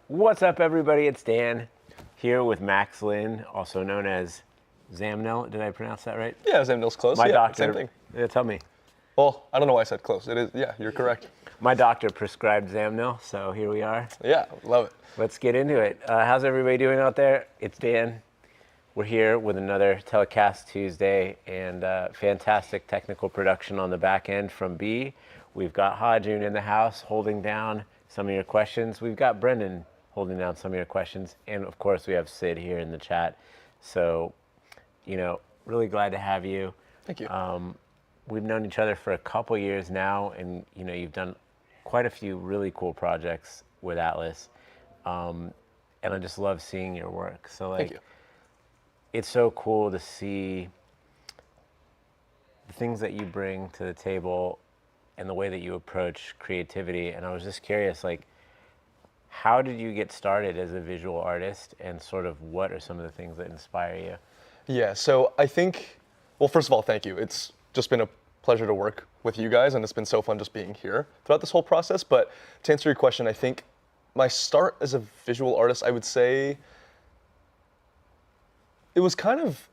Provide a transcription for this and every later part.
What's up, everybody? It's Dan here with Max Lynn, also known as XAMNIL. Did I pronounce that right? Yeah, XAMNIL's close. My yeah, doctor. Same thing. Yeah, tell me. Well, I don't know why I said close. It is. Yeah, you're correct. My doctor prescribed XAMNIL, so here we are. Yeah, love it. Let's get into it. How's everybody doing out there? It's Dan. We're here with another Telecast Tuesday and fantastic technical production on the back end from B. We've got Hajun in the house holding down some of your questions. We've got Brendan holding down some of your questions. And of course, we have Sid here in the chat. So, really glad to have you. Thank you. We've known each other for a couple years now, and you've done quite a few really cool projects with Atlas. And I just love seeing your work. So Thank you. It's so cool to see the things that you bring to the table and the way that you approach creativity. And I was just curious, how did you get started as a visual artist, and sort of what are some of the things that inspire you? Yeah, so I think, well, first of all, thank you. It's just been a pleasure to work with you guys, and it's been so fun just being here throughout this whole process. But to answer your question, I think my start as a visual artist, I would say it was kind of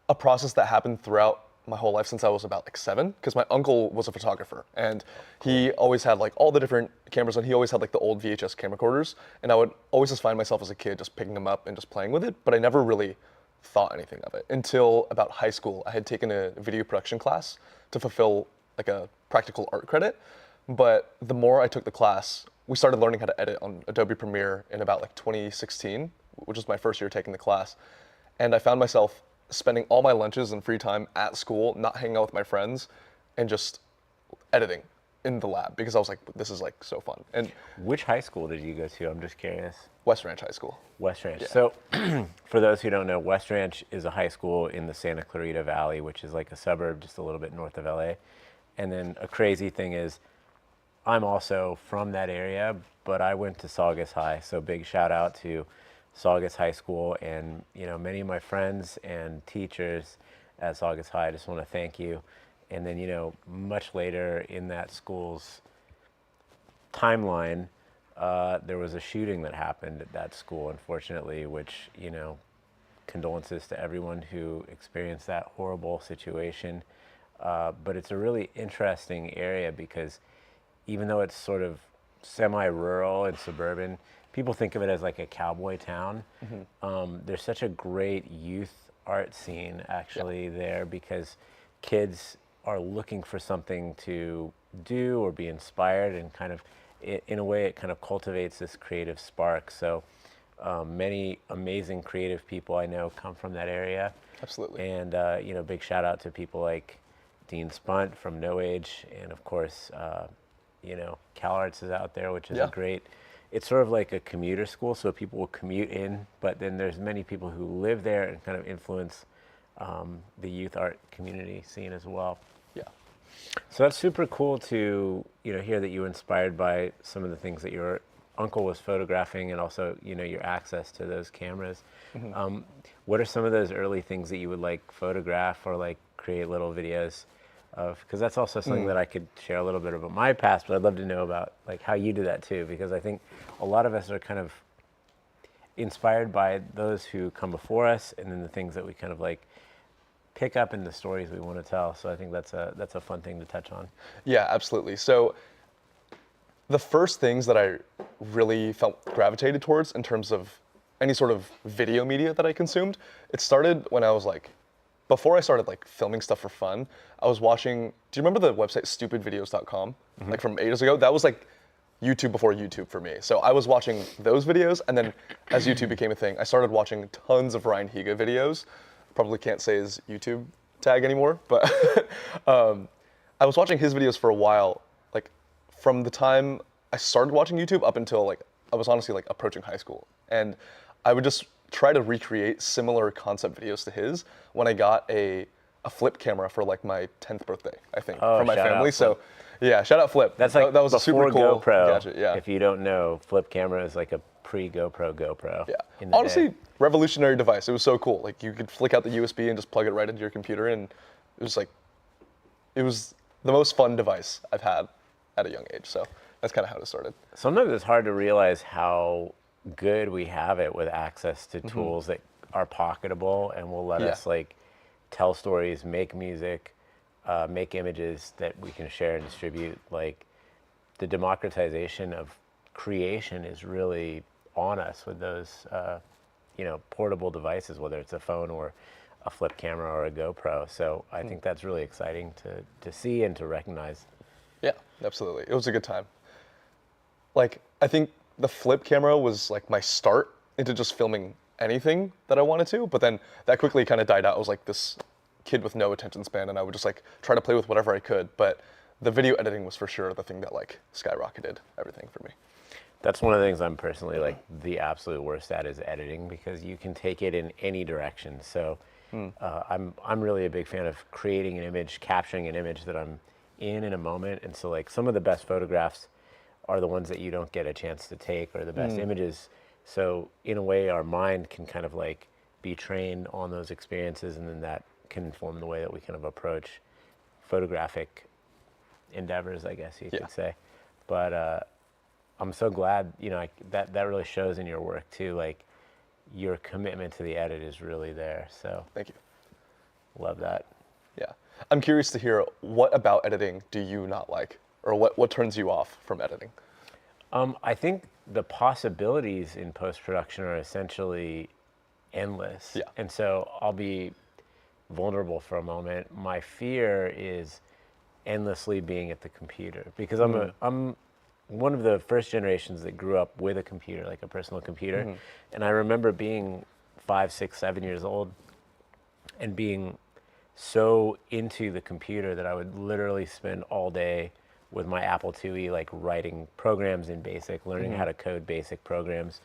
a process that happened throughout my whole life since I was about 7, because my uncle was a photographer, and he always had all the different cameras, and he always had the old VHS camera recorders, and I would always just find myself as a kid just picking them up and just playing with it, but I never really thought anything of it until about high school. I had taken a video production class to fulfill a practical art credit, but the more I took the class, we started learning how to edit on Adobe Premiere in about 2016, which was my first year taking the class, and I found myself spending all my lunches and free time at school, not hanging out with my friends, and just editing in the lab, because I was like, this is so fun. And Which high school did you go to? I'm just curious. West Ranch High School. West Ranch. Yeah. So for those who don't know, West Ranch is a high school in the Santa Clarita Valley, which is a suburb just a little bit north of LA. And then a crazy thing is, I'm also from that area, but I went to Saugus High. So big shout out to Saugus High School, and many of my friends and teachers at Saugus High. I just want to thank you. And then much later in that school's timeline, there was a shooting that happened at that school, unfortunately, which condolences to everyone who experienced that horrible situation. But it's a really interesting area, because even though it's sort of semi-rural and suburban, people think of it as a cowboy town. Mm-hmm. There's such a great youth art scene actually there, because kids are looking for something to do or be inspired, and kind of, in a way, it kind of cultivates this creative spark. So many amazing creative people I know come from that area. Absolutely. And big shout out to people like Dean Spunt from No Age, and of course, CalArts is out there, which is a great. It's sort of like a commuter school, so people will commute in, but then there's many people who live there and kind of influence the youth art community scene as well. Yeah. So that's super cool to hear that you were inspired by some of the things that your uncle was photographing, and also your access to those cameras. Mm-hmm. What are some of those early things that you would photograph or create little videos of? Because that's also something that I could share a little bit about my past, but I'd love to know about how you do that too, because I think a lot of us are kind of inspired by those who come before us, and then the things that we kind of pick up in the stories we want to tell. So I think that's a fun thing to touch on. Yeah, absolutely. So the first things that I really felt gravitated towards in terms of any sort of video media that I consumed, it started when I was before I started filming stuff for fun, I was watching, do you remember the website stupidvideos.com? Mm-hmm. From ages ago? That was YouTube before YouTube for me. So I was watching those videos, and then as YouTube became a thing, I started watching tons of Ryan Higa videos. Probably can't say his YouTube tag anymore, but I was watching his videos for a while, from the time I started watching YouTube up until I was honestly approaching high school. And I would just try to recreate similar concept videos to his when I got a flip camera for my 10th birthday, I think, from my family. So yeah, shout out Flip. That's that was a super cool GoPro. gadget. Yeah. If you don't know, flip camera is a pre-GoPro. Yeah. Honestly, revolutionary device. It was so cool. You could flick out the USB and just plug it right into your computer, and it was the most fun device I've had at a young age. So that's kind of how it started. Sometimes it's hard to realize how good we have it with access to tools that are pocketable and will let Yeah. us like tell stories, make music, make images that we can share and distribute. Like the democratization of creation is really on us with those, portable devices, whether it's a phone or a flip camera or a GoPro. So I think that's really exciting to see and to recognize. Yeah, absolutely. It was a good time. Like, I think the flip camera was like my start into just filming anything that I wanted to, but then that quickly kind of died out. I was like this kid with no attention span, and I would just like try to play with whatever I could. But the video editing was for sure the thing that like skyrocketed everything for me. That's one of the things I'm personally like the absolute worst at is editing, because you can take it in any direction. So I'm really a big fan of creating an image, capturing an image that I'm in a moment. And so like some of the best photographs are the ones that you don't get a chance to take, or the best images. So in a way, our mind can kind of like be trained on those experiences, and then that can inform the way that we kind of approach photographic endeavors, I guess you could say. But I'm so glad, that really shows in your work too. Like your commitment to the edit is really there. So Thank you. love that. Yeah. I'm curious to hear, what about editing do you not like? Or what turns you off from editing? I think the possibilities in post-production are essentially endless. Yeah. And so I'll be vulnerable for a moment. My fear is endlessly being at the computer, because I'm one of the first generations that grew up with a computer, like a personal computer. And I remember being 5, 6, 7 years old and being so into the computer that I would literally spend all day with my Apple IIe, like writing programs in BASIC, learning how to code basic programs,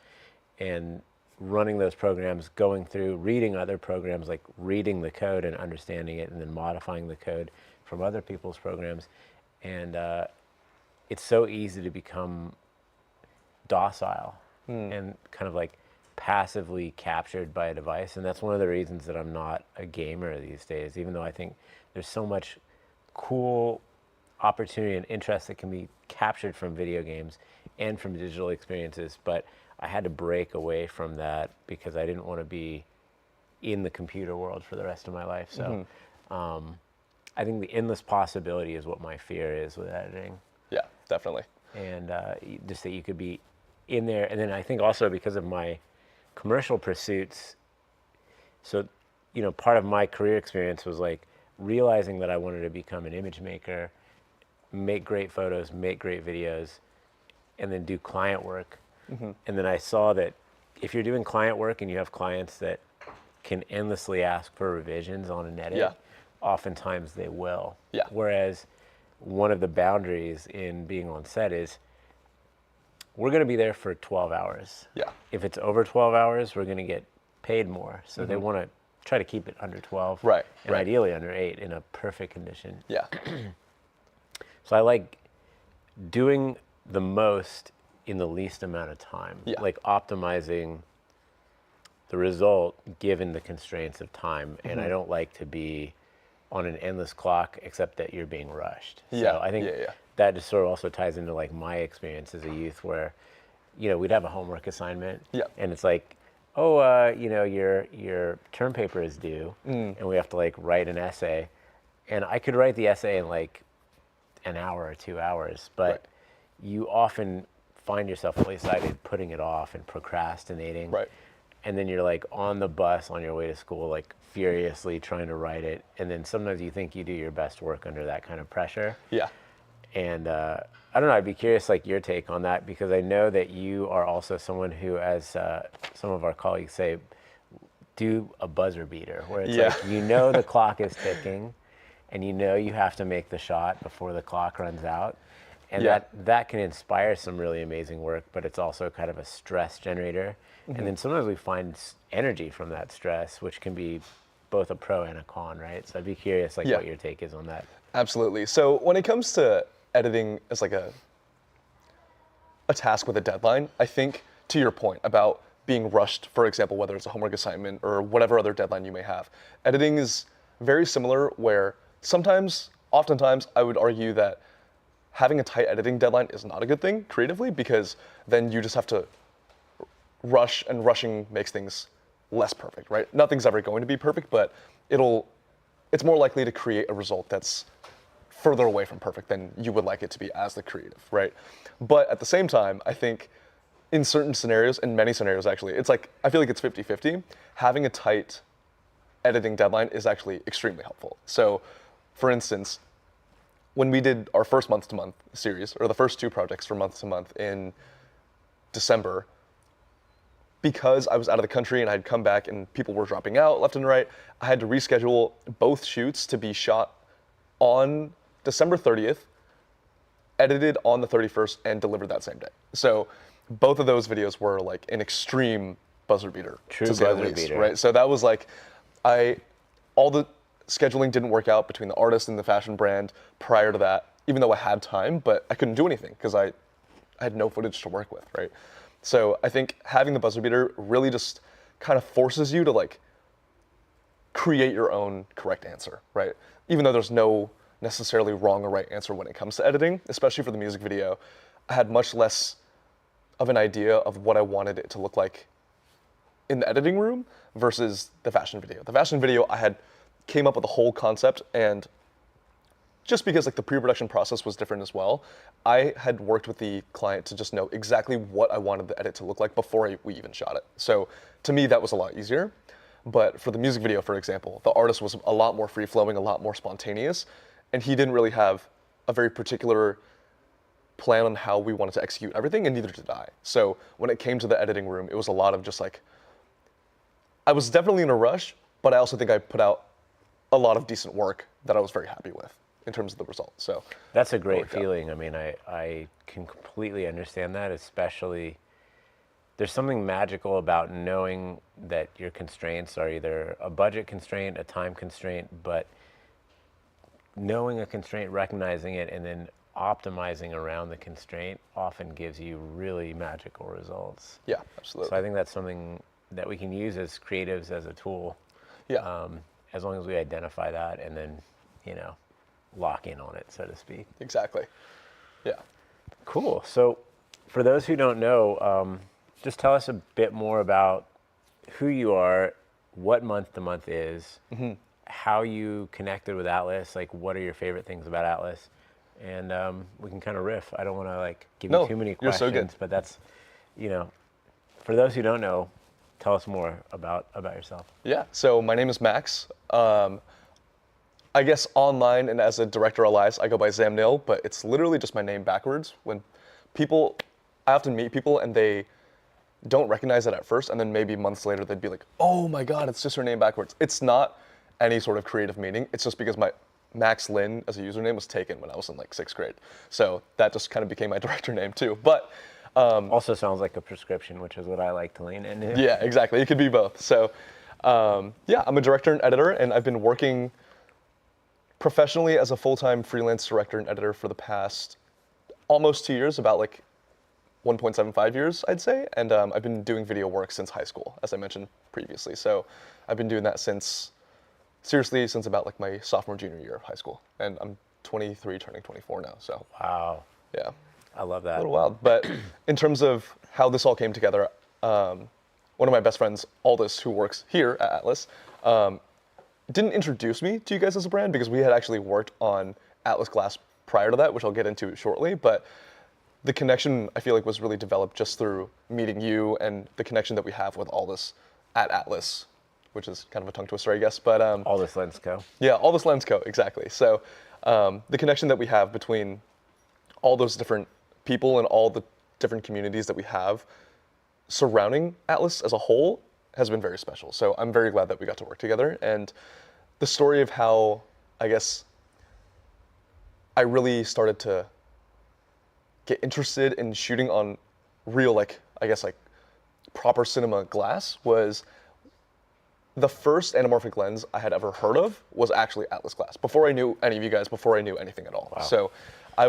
and running those programs, going through, reading other programs, like reading the code and understanding it, and then modifying the code from other people's programs. And it's so easy to become docile and kind of like passively captured by a device. And that's one of the reasons that I'm not a gamer these days, even though I think there's so much cool opportunity and interest that can be captured from video games and from digital experiences. But I had to break away from that because I didn't want to be in the computer world for the rest of my life. So I think the endless possibility is what my fear is with editing. Yeah, definitely. And just that you could be in there. And then I think also because of my commercial pursuits, so part of my career experience was like realizing that I wanted to become an image maker, make great photos, make great videos, and then do client work. And then I saw that if you're doing client work and you have clients that can endlessly ask for revisions on an edit, oftentimes they will. Yeah. Whereas one of the boundaries in being on set is we're going to be there for 12 hours. Yeah. If it's over 12 hours, we're going to get paid more. So they want to try to keep it under 12. Right, And right. ideally under 8 in a perfect condition. Yeah. So I like doing the most in the least amount of time. Yeah. Like optimizing the result given the constraints of time. And I don't like to be on an endless clock, except that you're being rushed. Yeah, So I think yeah. that just sort of also ties into like my experience as a youth where, we'd have a homework assignment Yeah. and it's like, oh, your term paper is due and we have to like write an essay. And I could write the essay in like an hour or 2 hours, but Right. you often find yourself really excited putting it off and procrastinating. Right. And then you're like on the bus on your way to school, like furiously trying to write it. And then sometimes you think you do your best work under that kind of pressure. Yeah. And I don't know, I'd be curious like your take on that, because I know that you are also someone who, as some of our colleagues say, do a buzzer beater, where it's like, the clock is ticking and you have to make the shot before the clock runs out. And that can inspire some really amazing work, but it's also kind of a stress generator. And then sometimes we find energy from that stress, which can be both a pro and a con, right? So I'd be curious like what your take is on that. Absolutely. So when it comes to editing as like a task with a deadline, I think to your point about being rushed, for example, whether it's a homework assignment or whatever other deadline you may have, editing is very similar, where oftentimes I would argue that having a tight editing deadline is not a good thing creatively, because then you just have to rush, and rushing makes things less perfect, right? Nothing's ever going to be perfect, but it's more likely to create a result that's further away from perfect than you would like it to be as the creative, right? But at the same time, I think in certain scenarios, in many scenarios actually, it's like, I feel like it's 50-50. Having a tight editing deadline is actually extremely helpful. So for instance, when we did our first month-to-month series, or the first 2 projects for month-to-month in December, because I was out of the country and I'd come back and people were dropping out left and right, I had to reschedule both shoots to be shot on December 30th, edited on the 31st, and delivered that same day. So both of those videos were like an extreme buzzer beater, True to say the buzzer least, beater. right? So that was like, all the scheduling didn't work out between the artist and the fashion brand prior to that, even though I had time, but I couldn't do anything because I had no footage to work with, right? So I think having the buzzer beater really just kind of forces you to like create your own correct answer, right? Even though there's no necessarily wrong or right answer when it comes to editing, especially for the music video, I had much less of an idea of what I wanted it to look like in the editing room versus the fashion video. The fashion video, I had came up with a whole concept, and just because like the pre-production process was different as well, I had worked with the client to just know exactly what I wanted the edit to look like before we even shot it. So to me, that was a lot easier. But for the music video, for example, the artist was a lot more free-flowing, a lot more spontaneous, and he didn't really have a very particular plan on how we wanted to execute everything, and neither did I. So when it came to the editing room, it was a lot of just like, I was definitely in a rush, but I also think I put out a lot of decent work that I was very happy with in terms of the result. So That's a great worked out. feeling. I mean, I can completely understand that, especially there's something magical about knowing that your constraints are either a budget constraint, a time constraint, but knowing a constraint, recognizing it, and then optimizing around the constraint often gives you really magical results. Yeah, absolutely. So I think that's something that we can use as creatives as a tool, Yeah, as long as we identify that and then, lock in on it, so to speak. exactly. Yeah. Cool. So for those who don't know, just tell us a bit more about who you are, what month to month is, how you connected with Atlas, like what are your favorite things about Atlas, and we can kind of riff. I don't want to like give you No, too many you're questions, so good. but that's, for those who don't know, tell us more about yourself. Yeah, so my name is Max. I guess online and as a director alias, I go by XAMNIL, but it's literally just my name backwards. I often meet people and they don't recognize it at first, and then maybe months later they'd be like, oh my God, it's just her name backwards. It's not any sort of creative meaning. It's just because my Max Lin as a username was taken when I was in like 6th grade. So that just kind of became my director name too. But Also sounds like a prescription, which is what I like to lean into. yeah, exactly. It could be both. So yeah, I'm a director and editor, and I've been working professionally as a full-time freelance director and editor for the past almost 2 years, about like 1.75 years, I'd say. And I've been doing video work since high school, as I mentioned previously. So I've been doing that since about like my sophomore, junior year of high school. And I'm 23, turning 24 now. So Wow. yeah, I love a that. little wild. But in terms of how this all came together, one of my best friends, Aldous, who works here at Atlas, didn't introduce me to you guys as a brand because we had actually worked on Atlas Glass prior to that, which I'll get into shortly. But the connection, I feel like, was really developed just through meeting you and the connection that we have with Aldous at Atlas, which is kind of a tongue twister, I guess. But All this Lens Co. yeah, Aldous Lens Co. Exactly. So the connection that we have between all those different people and all the different communities that we have surrounding Atlas as a whole has been very special. So I'm very glad that we got to work together. And the story of how, I guess, I really started to get interested in shooting on real, like, I guess, like, proper cinema glass was the first anamorphic lens I had ever heard of was actually Atlas Glass. Before I knew any of you guys, before I knew anything at all. Wow. So I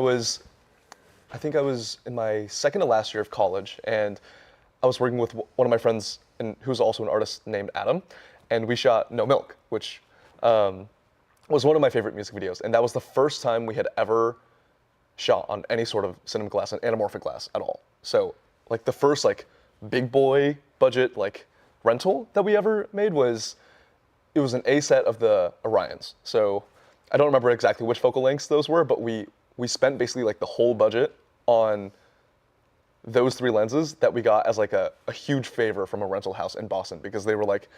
think I was in my second to last year of college, and I was working with one of my friends who's also an artist named Adam, and we shot No Milk, which was one of my favorite music videos. And that was the first time we had ever shot on any sort of cinema glass, an anamorphic glass at all. So like the first like big boy budget like rental that we ever made was it was an A set of the Orions. So I don't remember exactly which focal lengths those were, but we spent basically like the whole budget on those 3 lenses that we got as like a huge favor from a rental house in Boston because they were like,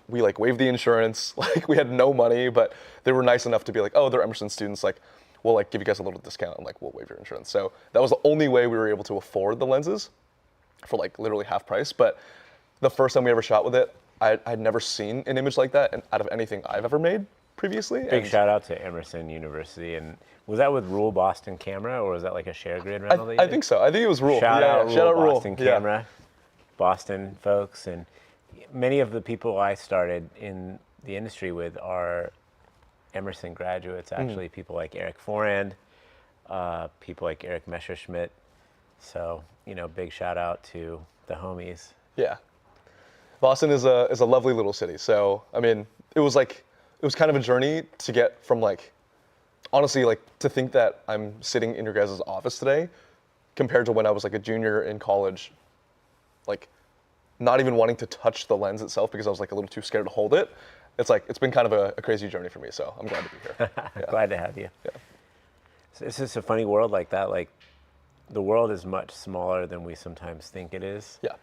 we like waived the insurance, like we had no money, but they were nice enough to be like, oh, they're Emerson students, like we'll like give you guys a little discount and like we'll waive your insurance. So that was the only way we were able to afford the lenses for like literally half price. But the first time we ever shot with it, I'd never seen an image like that out of anything I've ever made previously. Big shout out to Emerson University. And was that with Rule Boston Camera, or was that like a share grid rental? I think so. I think it was Rule. Shout out Rule Boston Rule. Camera, Boston folks, and many of the people I started in the industry with are Emerson graduates. Actually, people like Eric Forand, people like Eric Messerschmidt. So big shout out to the homies. Yeah, Boston is a lovely little city. So I mean, it was kind of a journey to get from like, honestly, like to think that I'm sitting in your guys' office today compared to when I was like a junior in college, like not even wanting to touch the lens itself because I was like a little too scared to hold it. It's been kind of a crazy journey for me, so I'm glad to be here. Yeah. Glad to have you. Yeah. So it's just a funny world like that. Like the world is much smaller than we sometimes think it is. Yeah.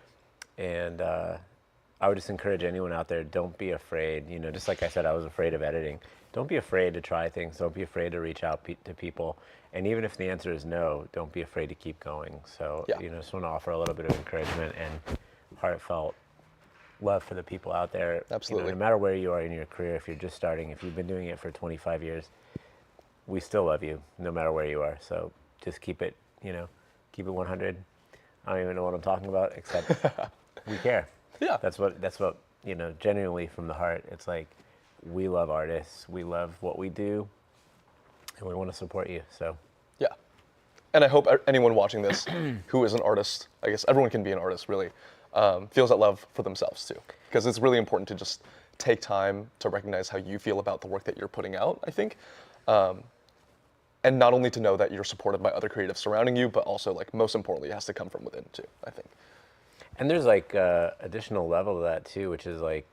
And I would just encourage anyone out there, don't be afraid. Just like I said, I was afraid of editing. Don't be afraid to try things. Don't be afraid to reach out to people. And even if the answer is no, don't be afraid to keep going. So, Yeah. Just want to offer a little bit of encouragement and heartfelt love for the people out there. Absolutely. No matter where you are in your career, if you're just starting, if you've been doing it for 25 years, we still love you no matter where you are. So just keep it 100. I don't even know what I'm talking about, except we care. Yeah. That's what, genuinely from the heart. It's like, we love artists, we love what we do, and we want to support you, so. Yeah. And I hope anyone watching this who is an artist, I guess everyone can be an artist really, feels that love for themselves too. Because it's really important to just take time to recognize how you feel about the work that you're putting out, I think. And not only to know that you're supported by other creatives surrounding you, but also like most importantly, it has to come from within too, I think. And there's like additional level to that too, which is like,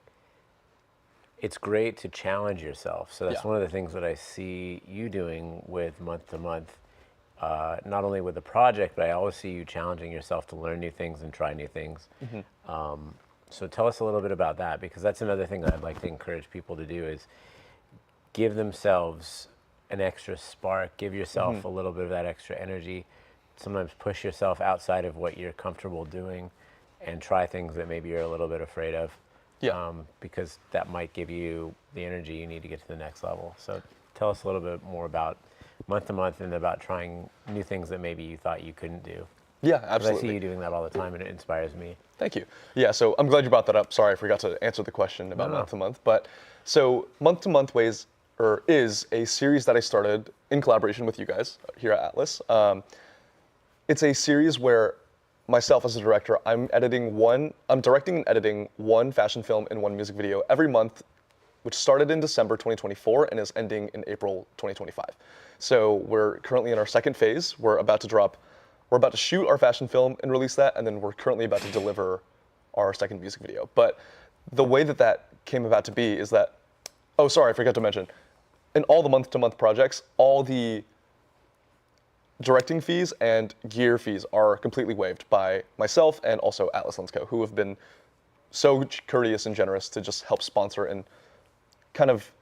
it's great to challenge yourself. So that's one of the things that I see you doing with month to month, not only with the project, but I always see you challenging yourself to learn new things and try new things. So tell us a little bit about that, because that's another thing that I'd like to encourage people to do is give themselves an extra spark, give yourself a little bit of that extra energy, sometimes push yourself outside of what you're comfortable doing and try things that maybe you're a little bit afraid of. Yeah. Because that might give you the energy you need to get to the next level. So tell us a little bit more about month to month and about trying new things that maybe you thought you couldn't do. Yeah, absolutely. 'Cause I see you doing that all the time and it inspires me. Thank you. Yeah, so I'm glad you brought that up. Sorry, I forgot to answer the question about month to month. But so month to month ways is a series that I started in collaboration with you guys here at Atlas. It's a series where myself as a director, I'm directing and editing one fashion film and one music video every month, which started in December 2024 and is ending in April 2025. So we're currently in our second phase. We're about to shoot our fashion film and release that, and then we're currently about to deliver our second music video. But the way that came about to be is that, oh, sorry, I forgot to mention, in all the month-to-month projects, all the directing fees and gear fees are completely waived by myself and also Atlas Lens Co., who have been so courteous and generous to just help sponsor and kind of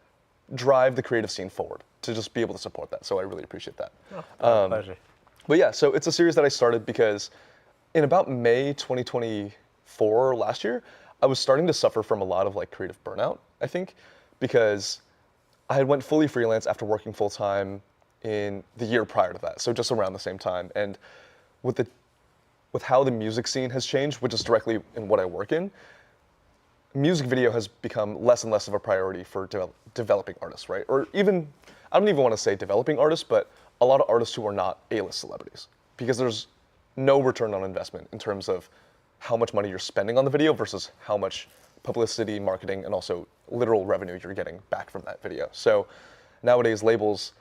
drive the creative scene forward to just be able to support that. So I really appreciate that. Pleasure. But yeah, so it's a series that I started because in about May 2024, last year, I was starting to suffer from a lot of like creative burnout, I think, because I had went fully freelance after working full time in the year prior to that, so just around the same time. And with how the music scene has changed, which is directly in what I work in, music video has become less and less of a priority for developing artists, right? Or even, I don't even want to say developing artists, but a lot of artists who are not A-list celebrities, because there's no return on investment in terms of how much money you're spending on the video versus how much publicity, marketing, and also literal revenue you're getting back from that video. So nowadays, labels,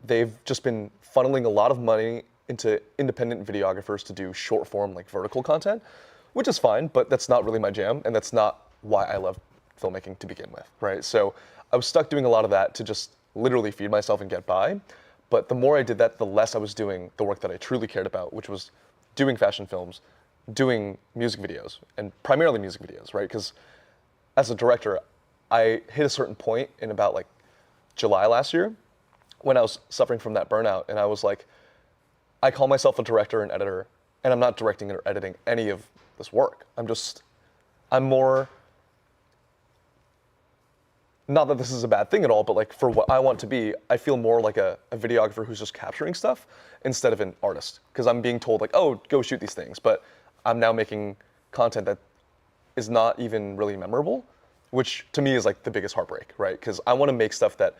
they've just been funneling a lot of money into independent videographers to do short form, like vertical content, which is fine, but that's not really my jam, and that's not why I love filmmaking to begin with, right? So I was stuck doing a lot of that to just literally feed myself and get by. But the more I did that, the less I was doing the work that I truly cared about, which was doing fashion films, doing music videos, and primarily music videos, right? Because as a director, I hit a certain point in about like July last year when I was suffering from that burnout, and I was like, I call myself a director and editor, and I'm not directing or editing any of this work. I'm more, not that this is a bad thing at all, but like for what I want to be, I feel more like a videographer who's just capturing stuff instead of an artist. Because I'm being told like, oh, go shoot these things, but I'm now making content that is not even really memorable, which to me is like the biggest heartbreak, right? Because I want to make stuff that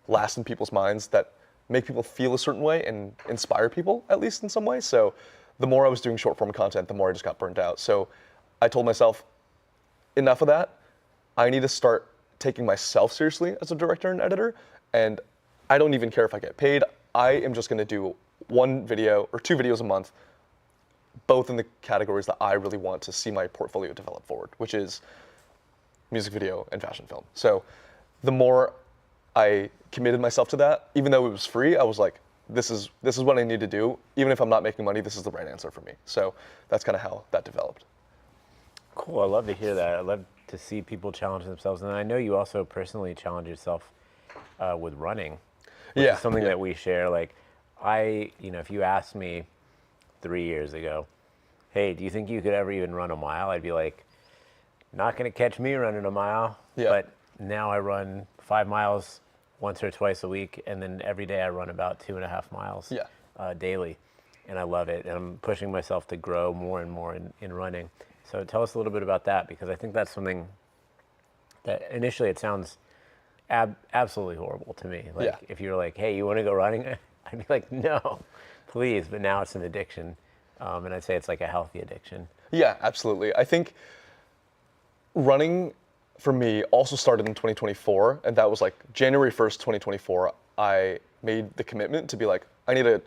lasts in people's minds, that make people feel a certain way and inspire people, at least in some way. So the more I was doing short form content, the more I just got burnt out. So I told myself, enough of that. I need to start taking myself seriously as a director and editor. And I don't even care if I get paid. I am just going to do one video or two videos a month, both in the categories that I really want to see my portfolio develop forward, which is music video and fashion film. So the more I committed myself to that, even though it was free, I was like, this is what I need to do. Even if I'm not making money, this is the right answer for me. So that's kind of how that developed. Cool. I love to hear that. I love to see people challenge themselves. And I know you also personally challenge yourself with running, which is something that we share. Like if you asked me 3 years ago, hey, do you think you could ever even run a mile? I'd be like, not going to catch me running a mile. Yeah. But now I run 5 miles once or twice a week. And then every day I run about 2.5 miles daily. And I love it. And I'm pushing myself to grow more and more in running. So tell us a little bit about that, because I think that's something that initially it sounds absolutely horrible to me. Like if you're like, hey, you want to go running? I'd be like, no, please. But now it's an addiction. And I'd say it's like a healthy addiction. Yeah, absolutely. I think running for me also started in 2024. And that was like January 1st, 2024. I made the commitment to be like, I need to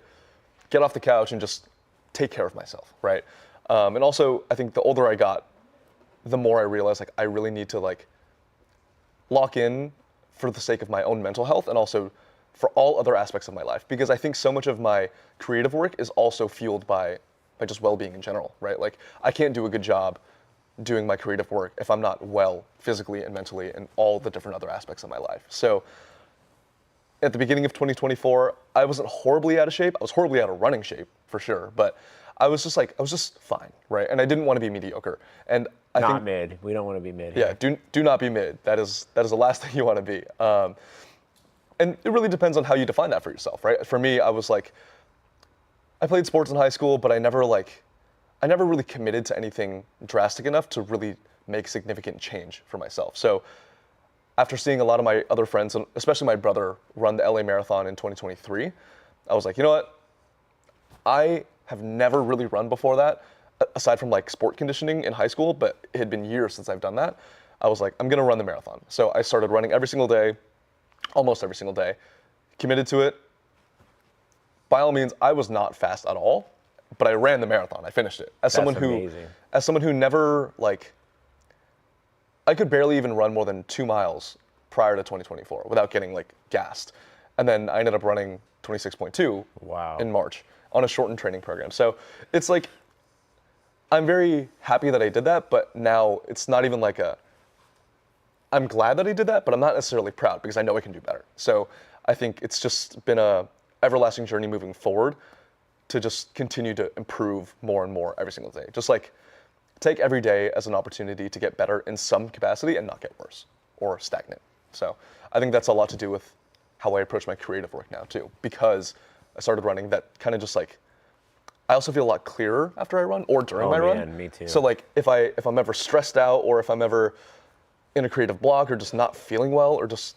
get off the couch and just take care of myself, right? And also, I think the older I got, the more I realized like I really need to like lock in for the sake of my own mental health and also for all other aspects of my life. Because I think so much of my creative work is also fueled by just well-being in general, right? Like I can't do a good job doing my creative work if I'm not well physically and mentally in all the different other aspects of my life. So at the beginning of 2024, I wasn't horribly out of shape. I was horribly out of running shape for sure, but I was just fine, right? And I didn't want to be mediocre. And I think mid. We don't want to be mid. Yeah, do not be mid. That is the last thing you want to be. And it really depends on how you define that for yourself, right? For me, I was like, I played sports in high school, but I never really committed to anything drastic enough to really make significant change for myself. So after seeing a lot of my other friends, and especially my brother, run the LA Marathon in 2023, I was like, you know what? I have never really run before that, aside from like sport conditioning in high school, but it had been years since I've done that. I was like, I'm gonna run the marathon. So I started running every single day, almost every single day, committed to it. By all means, I was not fast at all, but I ran the marathon. I finished it. As someone who never like, I could barely even run more than 2 miles prior to 2024 without getting like gassed. And then I ended up running 26.2 in March on a shortened training program. So it's like, I'm very happy that I did that, but now it's not even like I'm glad that I did that, but I'm not necessarily proud because I know I can do better. So I think it's just been a everlasting journey moving forward to just continue to improve more and more every single day. Just like take every day as an opportunity to get better in some capacity and not get worse or stagnant. So I think that's a lot to do with how I approach my creative work now too, because I started running that kind of just like, I also feel a lot clearer after I run or during my run. Me too. So like if I'm ever stressed out or if I'm ever in a creative block or just not feeling well or just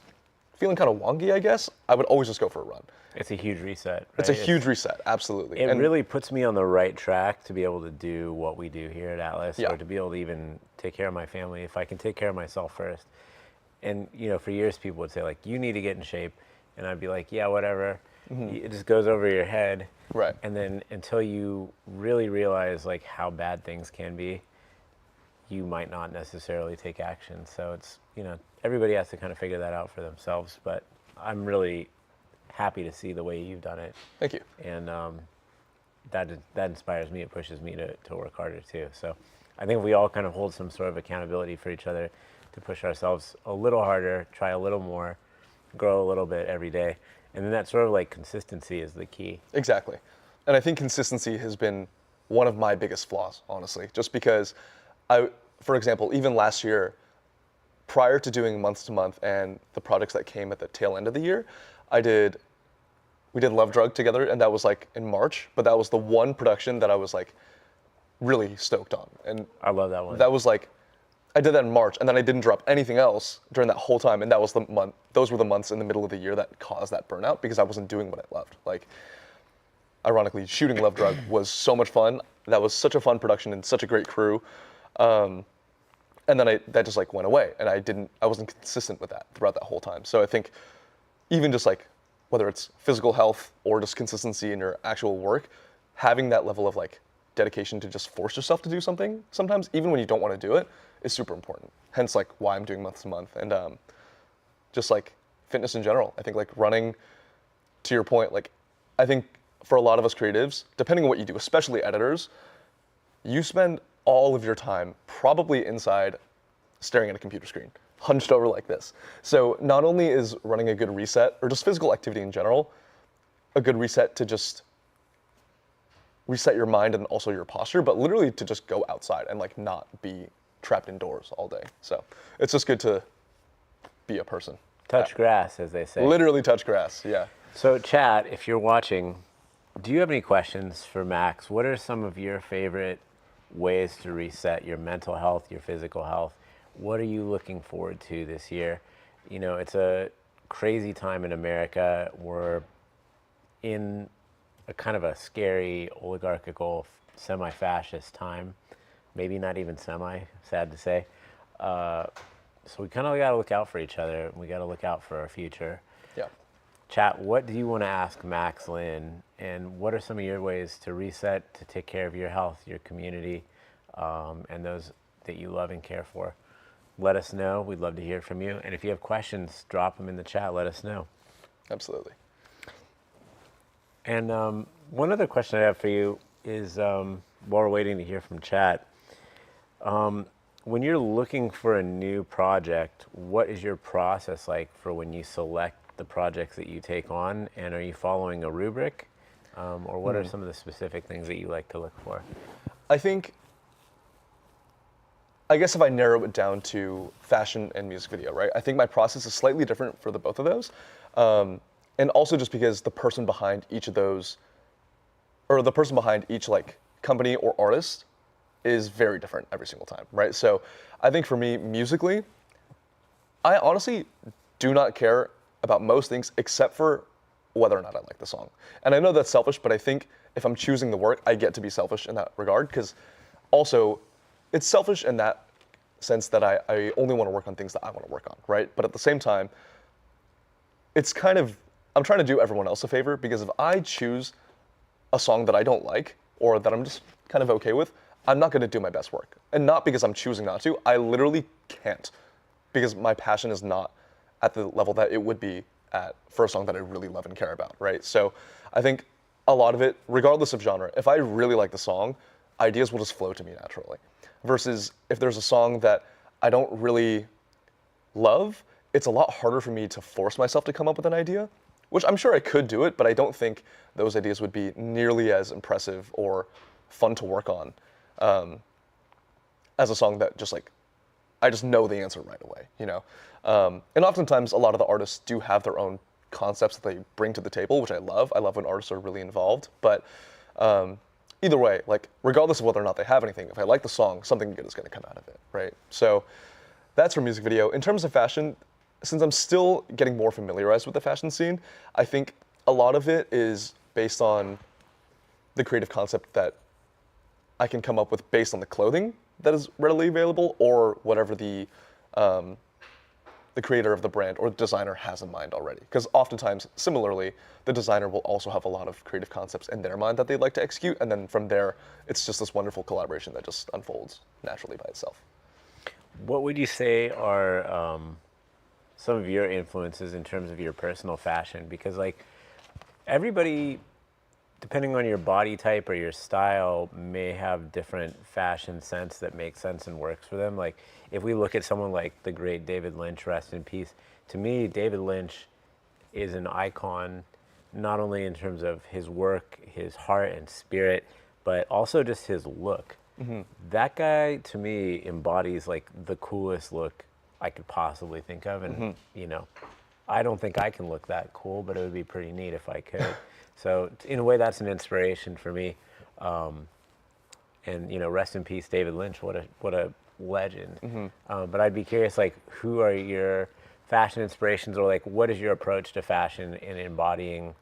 feeling kind of wonky, I guess, I would always just go for a run. It's a huge reset. Right? It's a huge reset, absolutely. It really puts me on the right track to be able to do what we do here at Atlas, or to be able to even take care of my family if I can take care of myself first. And for years people would say like, you need to get in shape, and I'd be like, yeah, whatever. It just goes over your head. Right. And then until you really realize like how bad things can be, you might not necessarily take action. So it's, everybody has to kind of figure that out for themselves. But I'm really happy to see the way you've done it. Thank you. And that inspires me. It pushes me to work harder too. So I think we all kind of hold some sort of accountability for each other to push ourselves a little harder, try a little more, grow a little bit every day. And then that sort of like consistency is the key. Exactly. And I think consistency has been one of my biggest flaws, honestly, just because for example, even last year, prior to doing month to month and the projects that came at the tail end of the year, we did Love Drug together, and that was like in March, but that was the one production that I was like really stoked on. And I love that one. that was like, I did that in March, and then I didn't drop anything else during that whole time, and that was those were the months in the middle of the year that caused that burnout, because I wasn't doing what I loved. Like, ironically, shooting Love Drug was so much fun. That was such a fun production and such a great crew. And then that just like went away, and I wasn't consistent with that throughout that whole time. So I think even just like, whether it's physical health or just consistency in your actual work, having that level of like dedication to just force yourself to do something sometimes, even when you don't want to do it, is super important. Hence like why I'm doing month to month. And just like fitness in general, I think like running, to your point, like I think for a lot of us creatives, depending on what you do, especially editors, you spend all of your time probably inside staring at a computer screen, hunched over like this. So not only is running a good reset, or just physical activity in general, a good reset to just reset your mind and also your posture, but literally to just go outside and like not be trapped indoors all day. So it's just good to be a person. Touch grass, as they say. Literally touch grass, yeah. So chat, if you're watching, do you have any questions for Max? What are some of your favorite ways to reset your mental health, your physical health? What are you looking forward to this year? It's a crazy time in America. We're in a kind of a scary, oligarchical, semi-fascist time. Maybe not even semi, sad to say. So we kind of got to look out for each other. We got to look out for our future. Yeah. Chat, what do you want to ask Max Lynn? And what are some of your ways to reset, to take care of your health, your community, and those that you love and care for? Let us know. We'd love to hear from you. And if you have questions, drop them in the chat. Let us know. Absolutely. And one other question I have for you is, while we're waiting to hear from chat, when you're looking for a new project, what is your process like for when you select the projects that you take on? And are you following a rubric? Or what are some of the specific things that you like to look for? I guess if I narrow it down to fashion and music video, right? I think my process is slightly different for the both of those. And also just because the person behind each of those, or the person behind each like company or artist is very different every single time, right? So I think for me, musically, I honestly do not care about most things except for whether or not I like the song. And I know that's selfish, but I think if I'm choosing the work, I get to be selfish in that regard, because also it's selfish in that sense that I only want to work on things that I want to work on, right? But at the same time, it's kind of, I'm trying to do everyone else a favor, because if I choose a song that I don't like, or that I'm just kind of okay with, I'm not going to do my best work. And not because I'm choosing not to, I literally can't, because my passion is not at the level that it would be at for a song that I really love and care about, right? So I think a lot of it, regardless of genre, if I really like the song, ideas will just flow to me naturally. Versus if there's a song that I don't really love, it's a lot harder for me to force myself to come up with an idea, which I'm sure I could do it, but I don't think those ideas would be nearly as impressive or fun to work on as a song that just like, I just know the answer right away, you know? And oftentimes a lot of the artists do have their own concepts that they bring to the table, which I love. I love when artists are really involved, but either way, like regardless of whether or not they have anything, if I like the song, something good is gonna come out of it, right? So that's for music video. In terms of fashion, since I'm still getting more familiarized with the fashion scene, I think a lot of it is based on the creative concept that I can come up with based on the clothing that is readily available, or whatever the the creator of the brand or the designer has in mind already. Because oftentimes, similarly, the designer will also have a lot of creative concepts in their mind that they'd like to execute, and then from there, it's just this wonderful collaboration that just unfolds naturally by itself. What would you say are some of your influences in terms of your personal fashion? Because like everybody, depending on your body type or your style, may have different fashion sense that makes sense and works for them. Like if we look at someone like the great David Lynch, rest in peace, to me, David Lynch is an icon, not only in terms of his work, his heart and spirit, but also just his look. That guy, to me, embodies like the coolest look I could possibly think of. And, you know, I don't think I can look that cool, but it would be pretty neat if I could. So in a way, that's an inspiration for me. And, you know, rest in peace, David Lynch. What a legend. But I'd be curious, like, who are your fashion inspirations, or like, what is your approach to fashion in embodying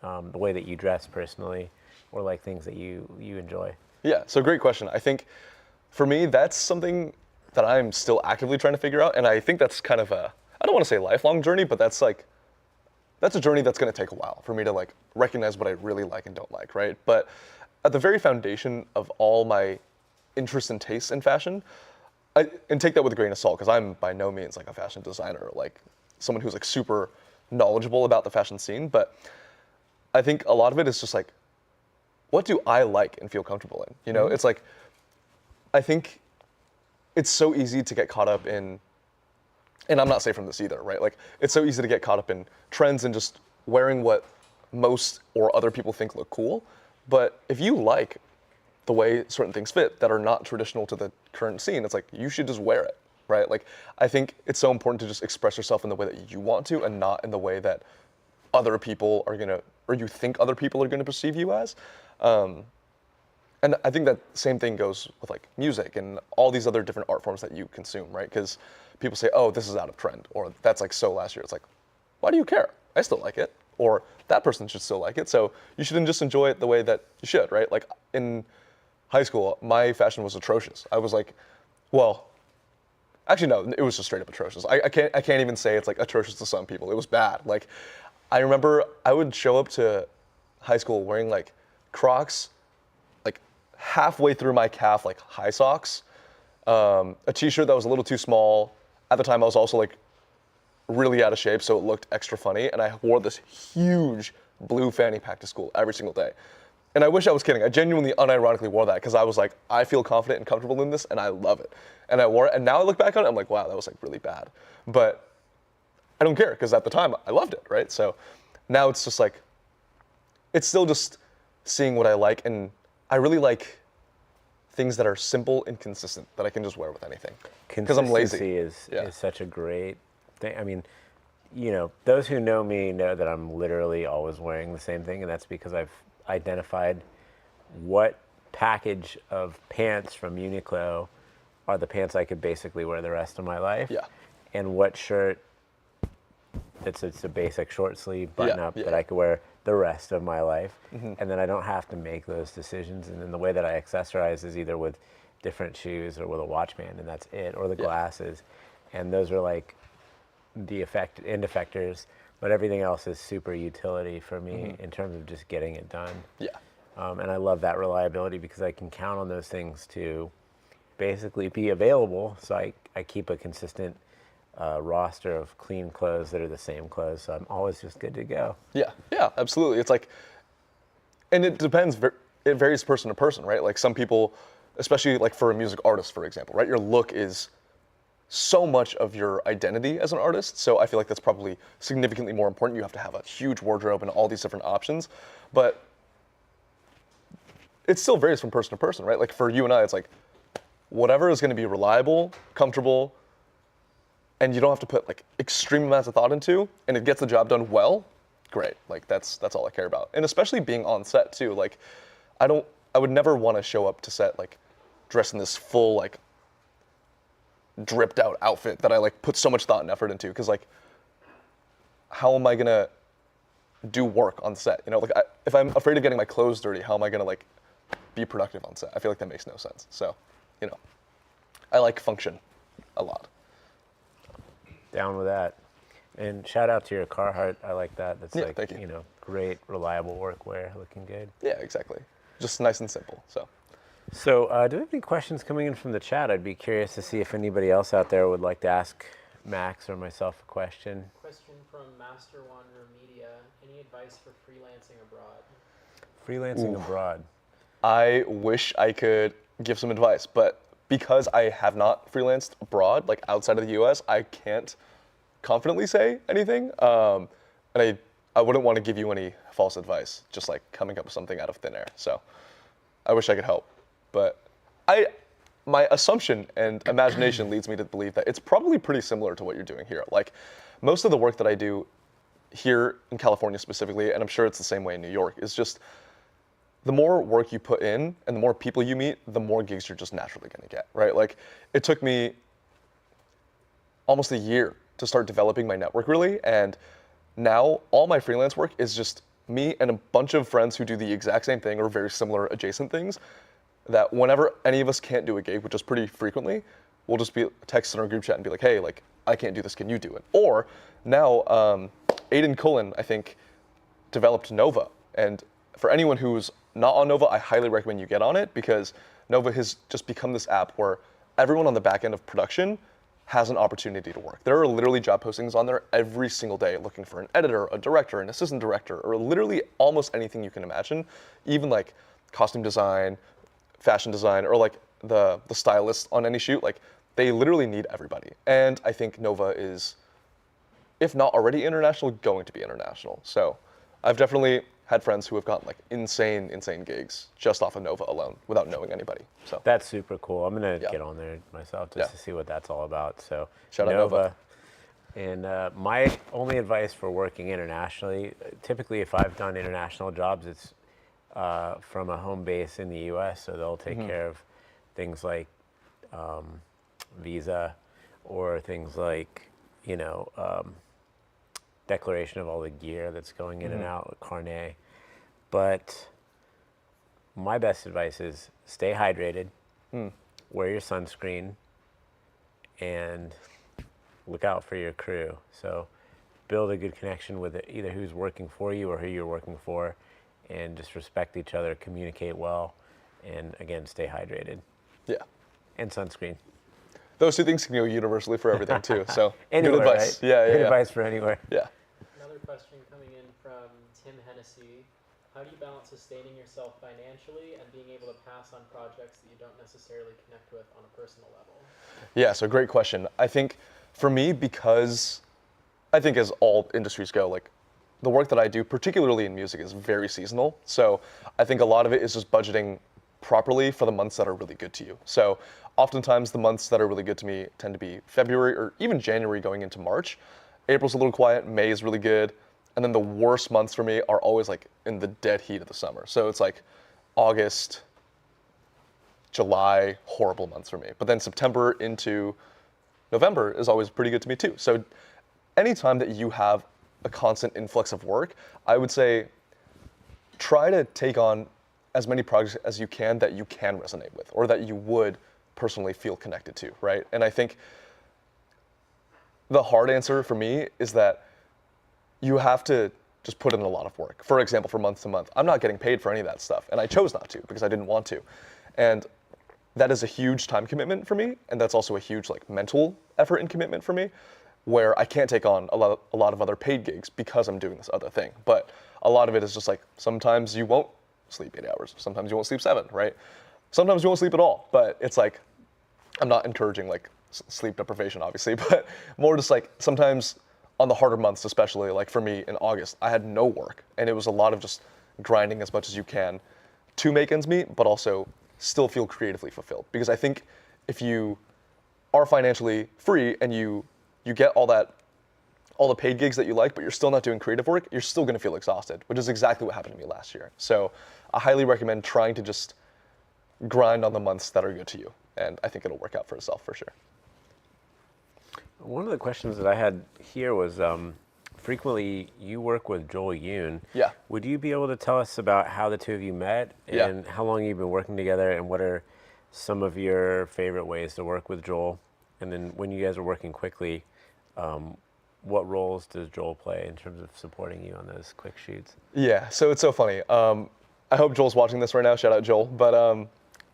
the way that you dress personally, or like things that you enjoy? Yeah, so great question. I think for me, that's something that I'm still actively trying to figure out. And I think that's kind of I don't want to say lifelong journey, but that's a journey that's going to take a while for me to like recognize what I really like and don't like, right? But at the very foundation of all my interests and tastes in fashion, and take that with a grain of salt, because I'm by no means like a fashion designer, like someone who's like super knowledgeable about the fashion scene, but I think a lot of it is just like, what do I like and feel comfortable in? You know, it's like, I think it's so easy to get caught up in, and I'm not safe from this either, right? Like, it's so easy to get caught up in trends and just wearing what most or other people think look cool. But if you like the way certain things fit that are not traditional to the current scene, it's like, you should just wear it, right? Like, I think it's so important to just express yourself in the way that you want to and not in the way that other people are gonna, or you think other people are gonna perceive you as. And I think that same thing goes with like music and all these other different art forms that you consume, right? Because people say, oh, this is out of trend, or that's like so last year. It's like, why do you care? I still like it, or that person should still like it. So you shouldn't just enjoy it the way that you should, right? Like in high school, my fashion was atrocious. I was like, well, actually no, it was just straight up atrocious. I can't even say it's like atrocious to some people. It was bad. Like I remember I would show up to high school wearing like Crocs, like halfway through my calf, like high socks, a t-shirt that was a little too small. At the time I was also like really out of shape, so it looked extra funny, and I wore this huge blue fanny pack to school every single day. And I wish I was kidding. I genuinely, unironically wore that because I was like, I feel confident and comfortable in this, and I love it. And I wore it, and now I look back on it, I'm like, wow, that was like really bad. But I don't care, because at the time I loved it, right? So now it's just like, it's still just seeing what I like, and I really like things that are simple and consistent that I can just wear with anything. Because I'm lazy. Consistency is such a great thing. I mean, you know, those who know me know that I'm literally always wearing the same thing, and that's because I've identified what package of pants from Uniqlo are the pants I could basically wear the rest of my life. Yeah. And what shirt it's a basic short sleeve button up that I could wear the rest of my life. And then I don't have to make those decisions. And then the way that I accessorize is either with different shoes or with a watch band, and that's it, or the glasses. And those are like the end effectors, but everything else is super utility for me in terms of just getting it done. Yeah. And I love that reliability because I can count on those things to basically be available. So I keep a consistent roster of clean clothes that are the same clothes. So I'm always just good to go. Yeah, absolutely. It's like, and it depends, it varies person to person, right? Like some people, especially like for a music artist, for example, right? Your look is so much of your identity as an artist. So I feel like that's probably significantly more important. You have to have a huge wardrobe and all these different options, but it still varies from person to person, right? Like for you and I, it's like, whatever is gonna be reliable, comfortable, and you don't have to put like extreme amounts of thought into, and it gets the job done well, great. Like that's all I care about. And especially being on set too. Like I would never want to show up to set like dressed in this full like dripped out outfit that I like put so much thought and effort into, because like how am I gonna do work on set? You know, like if I'm afraid of getting my clothes dirty, how am I gonna like be productive on set? I feel like that makes no sense. So, you know, I like function a lot. Down with that. And shout out to your Carhartt. I like that. That's Yeah, like, thank you. you know, great, reliable workwear, looking good. Yeah, exactly. Just nice and simple. So, So, do we have any questions coming in from the chat? I'd be curious to see if anybody else out there would like to ask Max or myself a question. Question from Master Wanderer Media. Any advice for freelancing abroad? Freelancing abroad. I wish I could give some advice, but because I have not freelanced abroad, like outside of the US, I can't confidently say anything. And I wouldn't want to give you any false advice, just like coming up with something out of thin air. So I wish I could help. But my assumption and imagination leads me to believe that it's probably pretty similar to what you're doing here. Like most of the work that I do here in California specifically, and I'm sure it's the same way in New York, is just the more work you put in and the more people you meet, the more gigs you're just naturally going to get, right? Like it took me almost a year to start developing my network really, and now all my freelance work is just me and a bunch of friends who do the exact same thing or very similar adjacent things, that whenever any of us can't do a gig, which is pretty frequently, we'll just be text in our group chat and be like, hey, like I can't do this, can you do it? Or now Aiden Cullen, I think, developed Nova, and for anyone who's not on Nova, I highly recommend you get on it, because Nova has just become this app where everyone on the back end of production has an opportunity to work. There are literally job postings on there every single day looking for an editor, a director, an assistant director, or literally almost anything you can imagine, even like costume design, fashion design, or like the stylist on any shoot. Like they literally need everybody. And I think Nova is, if not already international, going to be international. So I've definitely had friends who have gotten like insane gigs just off of Nova alone without knowing anybody. So That's super cool. I'm gonna Yeah. get on there myself just Yeah. to see what that's all about. So Shout out Nova. And my only advice for working internationally, typically if I've done international jobs, it's from a home base in the U.S. So they'll take care of things like visa, or things like, you know, declaration of all the gear that's going in and out, carnet. But my best advice is stay hydrated, wear your sunscreen, and look out for your crew. So build a good connection with either who's working for you or who you're working for, and just respect each other, communicate well, and again, stay hydrated. Yeah. And sunscreen. Those two things can go universally for everything too. So Anywhere, good advice. right? Yeah, yeah, Good yeah. advice for anywhere. Yeah. Another question coming in from Tim Hennessy. How do you balance sustaining yourself financially and being able to pass on projects that you don't necessarily connect with on a personal level? Yeah, so great question. I think for me, because I think as all industries go, like the work that I do, particularly in music, is very seasonal. So I think a lot of it is just budgeting properly for the months that are really good to you. So oftentimes the months that are really good to me tend to be February or even January going into March. April's a little quiet, May is really good. And then the worst months for me are always like in the dead heat of the summer. So it's like August, July, horrible months for me. But then September into November is always pretty good to me too. So anytime that you have a constant influx of work, I would say try to take on as many projects as you can that you can resonate with, or that you would personally feel connected to, right? And I think the hard answer for me is that you have to just put in a lot of work. For example, for month to month, I'm not getting paid for any of that stuff, and I chose not to because I didn't want to. And that is a huge time commitment for me, and that's also a huge like mental effort and commitment for me, where I can't take on a lot of other paid gigs because I'm doing this other thing. But a lot of it is just like sometimes you won't sleep 8 hours, sometimes you won't sleep 7, right? Sometimes you won't sleep at all, but it's like, I'm not encouraging like sleep deprivation obviously, but more just like sometimes on the harder months, especially like for me in August, I had no work, and it was a lot of just grinding as much as you can to make ends meet, but also still feel creatively fulfilled. Because I think if you are financially free and you get all the paid gigs that you like, but you're still not doing creative work, you're still gonna feel exhausted, which is exactly what happened to me last year. So I highly recommend trying to just grind on the months that are good to you, and I think it'll work out for itself for sure. One of the questions that I had here was, frequently you work with Joel Yoon. Yeah. Would you be able to tell us about how the two of you met, Yeah. and how long you've been working together, and what are some of your favorite ways to work with Joel? And then when you guys are working quickly, What roles does Joel play in terms of supporting you on those quick shoots? Yeah, so it's so funny. I hope Joel's watching this right now. Shout out Joel. But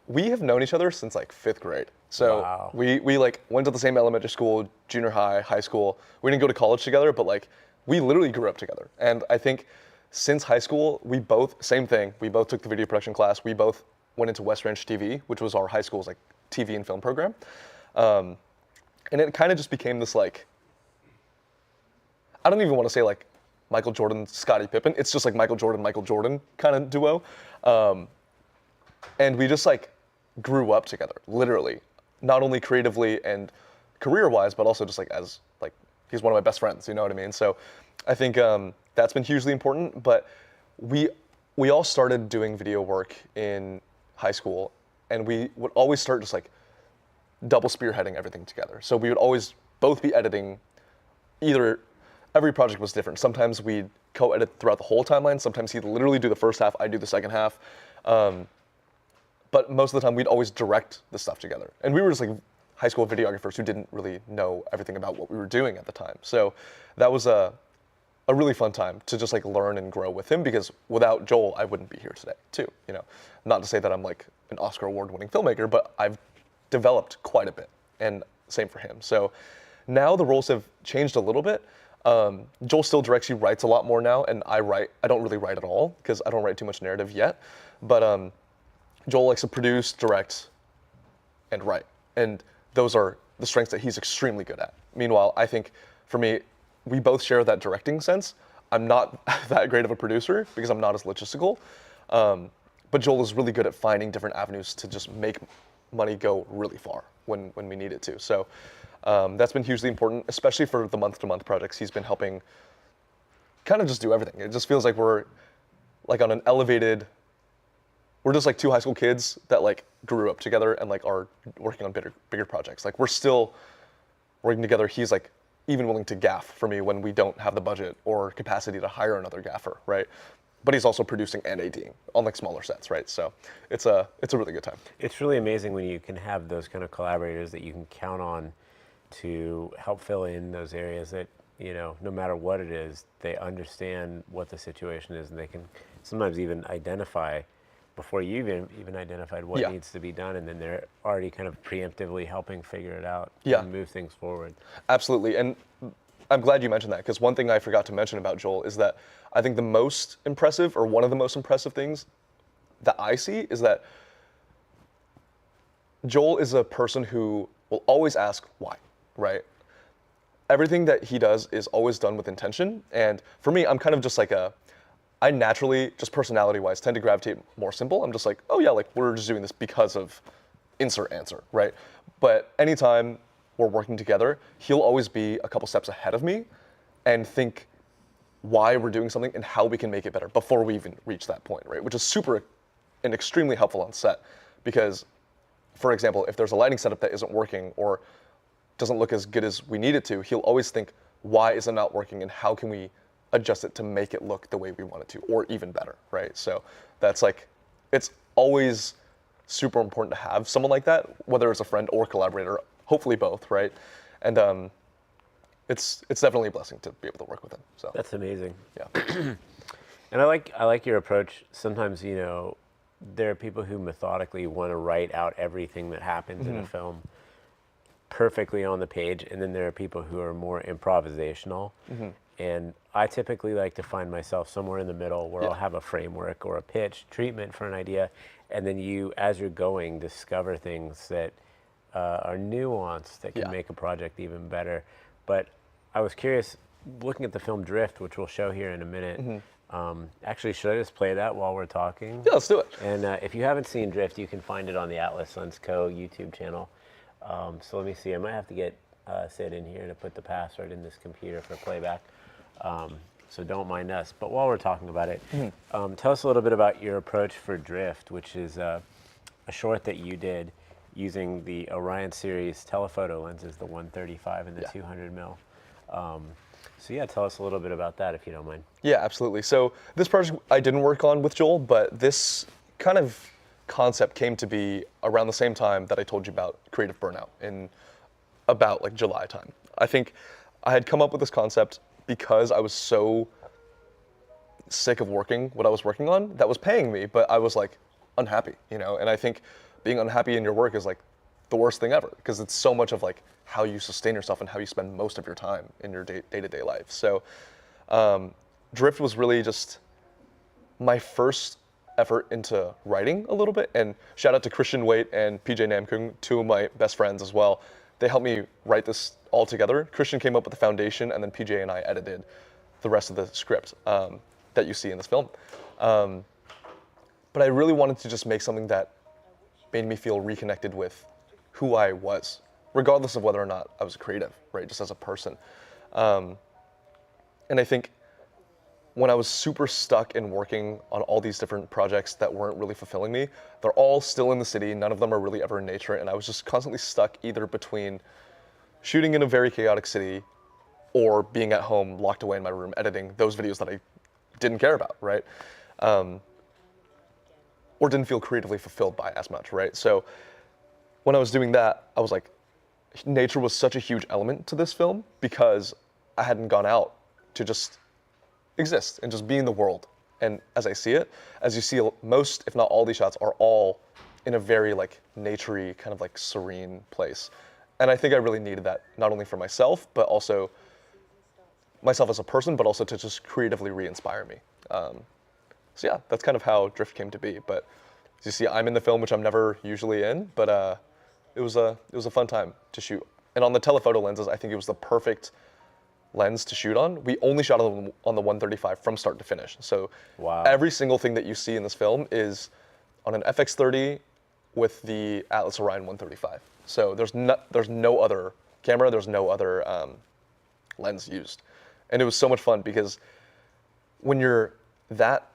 we have known each other since like 5th grade. So Wow. we like went to the same elementary school, junior high, high school. We didn't go to college together, but like we literally grew up together. And I think since high school, we both, same thing. We both took the video production class. We both went into West Ranch TV, which was our high school's like TV and film program. And it kind of just became this like, I don't even want to say like Michael Jordan, Scottie Pippen. It's just like Michael Jordan kind of duo. And we just like grew up together, literally, not only creatively and career-wise, but also just like as like he's one of my best friends. You know what I mean? So I think that's been hugely important. But we all started doing video work in high school, and we would always start just like double spearheading everything together. So we would always both be editing. Either every project was different. Sometimes we'd co-edit throughout the whole timeline. Sometimes he'd literally do the first half, I'd do the second half. But most of the time, we'd always direct the stuff together. And we were just like high school videographers who didn't really know everything about what we were doing at the time. So that was a really fun time to just like learn and grow with him, because without Joel, I wouldn't be here today too. You know, not to say that I'm like an Oscar award-winning filmmaker, but I've developed quite a bit, and same for him. So now the roles have changed a little bit. Joel still directs, he writes a lot more now, and I don't really write at all, because I don't write too much narrative yet. But Joel likes to produce, direct, and write. And those are the strengths that he's extremely good at. Meanwhile, I think for me, we both share that directing sense. I'm not that great of a producer because I'm not as logistical. But Joel is really good at finding different avenues to just make money go really far when we need it to. So that's been hugely important, especially for the month-to-month projects. He's been helping kind of just do everything. It just feels like we're like on an elevated, we're just like two high school kids that like grew up together and like are working on bigger projects. Like we're still working together. He's like even willing to gaff for me when we don't have the budget or capacity to hire another gaffer, right? But he's also producing and ADing on like smaller sets, right? So it's a really good time. It's really amazing when you can have those kind of collaborators that you can count on to help fill in those areas that, you know, no matter what it is, they understand what the situation is, and they can sometimes even identify before you even identified what Yeah. needs to be done, and then they're already kind of preemptively helping figure it out Yeah. and move things forward. Absolutely. And I'm glad you mentioned that, because one thing I forgot to mention about Joel is that I think the most impressive, or one of the most impressive things that I see, is that Joel is a person who will always ask why, right? Everything that he does is always done with intention. And for me, I'm kind of just like I naturally, just personality-wise, tend to gravitate more simple. I'm just like, oh yeah, like we're just doing this because of insert answer, right? But anytime we're working together, he'll always be a couple steps ahead of me and think why we're doing something and how we can make it better before we even reach that point, right? Which is super and extremely helpful on set, because, for example, if there's a lighting setup that isn't working or doesn't look as good as we need it to, he'll always think, why is it not working and how can we adjust it to make it look the way we want it to, or even better, right? So that's like, it's always super important to have someone like that, whether it's a friend or collaborator, hopefully both, right? And it's definitely a blessing to be able to work with him. So That's amazing. yeah. And I like your approach. Sometimes, you know, there are people who methodically want to write out everything that happens in a film perfectly on the page, and then there are people who are more improvisational. And I typically like to find myself somewhere in the middle where I'll have a framework or a pitch treatment for an idea, and then you, as you're going, discover things that are nuanced that can make a project even better. But I was curious, looking at the film Drift, which we'll show here in a minute. Actually, should I just play that while we're talking? Yeah, let's do it. And if you haven't seen Drift, you can find it on the Atlas Lens Co. YouTube channel. So let me see. I might have to get Sid in here to put the password in this computer for playback. So don't mind us. But while we're talking about it, tell us a little bit about your approach for Drift, which is a short that you did using the Orion series telephoto lenses, the 135 and the 200 mil. So yeah, tell us a little bit about that if you don't mind. Yeah, absolutely. So this project I didn't work on with Joel, but this kind of concept came to be around the same time that I told you about creative burnout, in about like July time. I think I had come up with this concept because I was so sick of working what I was working on that was paying me, but I was like unhappy, you know? And I think being unhappy in your work is like the worst thing ever because it's so much of like how you sustain yourself and how you spend most of your time in your day-to-day life. So Drift was really just my first effort into writing a little bit. And shout out to Christian Waite and PJ Namkung, two of my best friends as well. They helped me write this all together. Christian came up with the foundation, and then PJ and I edited the rest of the script that you see in this film. But I really wanted to just make something that made me feel reconnected with who I was, regardless of whether or not I was creative, right? Just as a person. And I think when I was super stuck in working on all these different projects that weren't really fulfilling me, they're all still in the city. None of them are really ever in nature. And I was just constantly stuck either between shooting in a very chaotic city or being at home locked away in my room editing those videos that I didn't care about, right? Or didn't feel creatively fulfilled by as much, right? So when I was doing that, I was like, nature was such a huge element to this film because I hadn't gone out to just exist and just be in the world. And as I see it, as you see, most, if not all these shots are all in a very like naturey, kind of like serene place. And I think I really needed that, not only for myself, but also myself as a person, but also to just creatively re-inspire me. So yeah, that's kind of how Drift came to be. But as you see, I'm in the film, which I'm never usually in, but it was a fun time to shoot. And on the telephoto lenses, I think it was the perfect lens to shoot on. We only shot on the 135 from start to finish. So wow. Every single thing that you see in this film is on an FX30 with the Atlas Orion 135. So there's no other camera, there's no other lens used. And it was so much fun because when you're that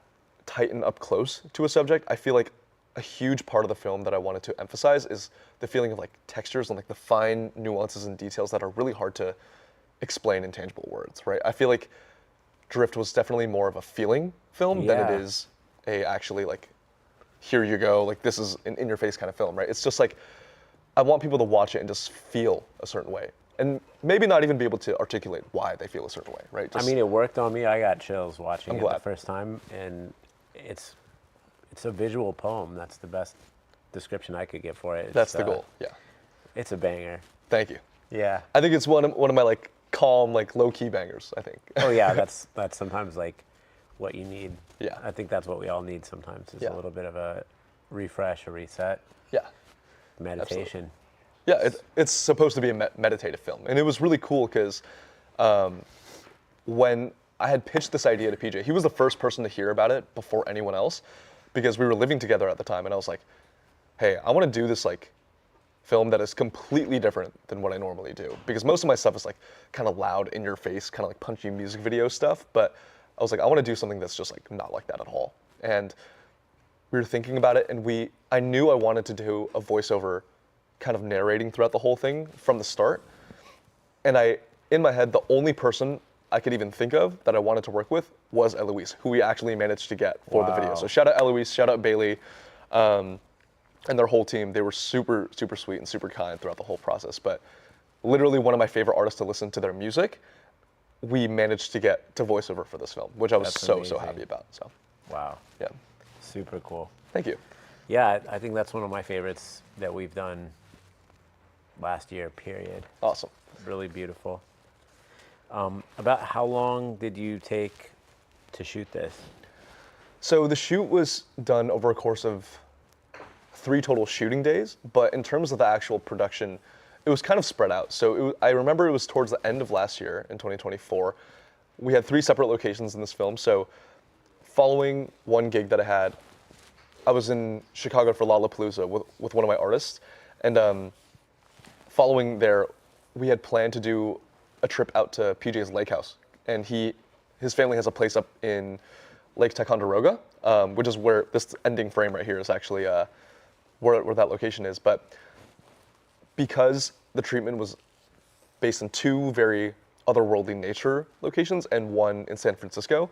tight and up close to a subject, I feel like a huge part of the film that I wanted to emphasize is the feeling of like textures and like the fine nuances and details that are really hard to explain in tangible words, right? I feel like Drift was definitely more of a feeling film than it Yeah. is a actually like, here you go, like this is an in-your-face kind of film, right? It's just like, I want people to watch it and just feel a certain way. And maybe not even be able to articulate why they feel a certain way, right? I Just, mean, it worked on me. I got chills watching I'm it glad. the first time, and it's a visual poem. That's the best description I could get for it. that's the goal, yeah. It's a banger. Thank you. Yeah. I think it's one of my like calm, like low-key bangers, I think. Oh yeah, that's sometimes like what you need. Yeah. I think that's what we all need sometimes. Is Yeah. a little bit of a refresh, a reset, Yeah. meditation. Yeah, it's supposed to be a meditative film. And it was really cool because when I had pitched this idea to PJ, he was the first person to hear about it before anyone else because we were living together at the time. And I was like, hey, I want to do this like film that is completely different than what I normally do. Because most of my stuff is like kind of loud, in your face, kind of like punchy music video stuff. But I was like, I want to do something that's just like not like that at all. And we were thinking about it, and I knew I wanted to do a voiceover kind of narrating throughout the whole thing from the start. And in my head, the only person I could even think of that I wanted to work with was Eloise, who we actually managed to get for the video. Wow. So shout out Eloise, shout out Bailey, and their whole team. They were super, super sweet and super kind throughout the whole process. But literally one of my favorite artists to listen to their music, we managed to get to voiceover for this film, which I was That's so amazing. happy about. So Wow. yeah, Super cool. thank you. Yeah, I think that's one of my favorites that we've done last year, period. Awesome. Really beautiful. About how long did you take to shoot this? So the shoot was done over a course of 3 total shooting days, but in terms of the actual production, it was kind of spread out. So I remember it was towards the end of last year in 2024. We had 3 separate locations in this film. So following one gig that I had, I was in Chicago for Lollapalooza with one of my artists. And following there, we had planned to do a trip out to PJ's lake house. And his family has a place up in Lake Ticonderoga, which is where this ending frame right here is actually where that location is. But because the treatment was based in 2 very otherworldly nature locations and one in San Francisco,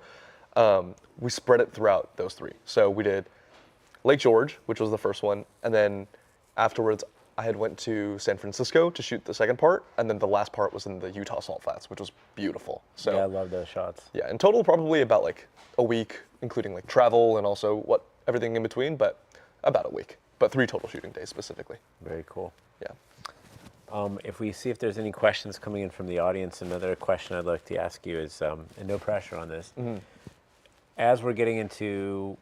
we spread it throughout those 3. So we did Lake George, which was the first one, and then afterwards I had went to San Francisco to shoot the second part, and then the last part was in the Utah Salt Flats, which was beautiful. So Yeah, I love those shots. yeah, in total probably about like a week, including like travel and also everything in between, but about a week. But 3 total shooting days specifically. Very cool. Yeah. If we see if there's any questions coming in from the audience, another question I'd like to ask you is, and no pressure on this, as we're getting into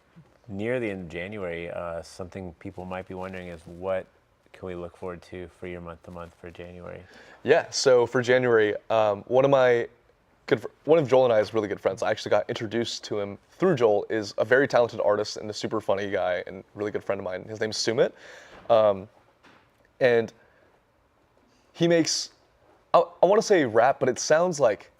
near the end of January, something people might be wondering is what can we look forward to for your month-to-month for January? Yeah, so for January, one of Joel and I's really good friends, I actually got introduced to him through Joel, is a very talented artist and a super funny guy and really good friend of mine. His name's Sumit. And he makes, I want to say rap, but it sounds like,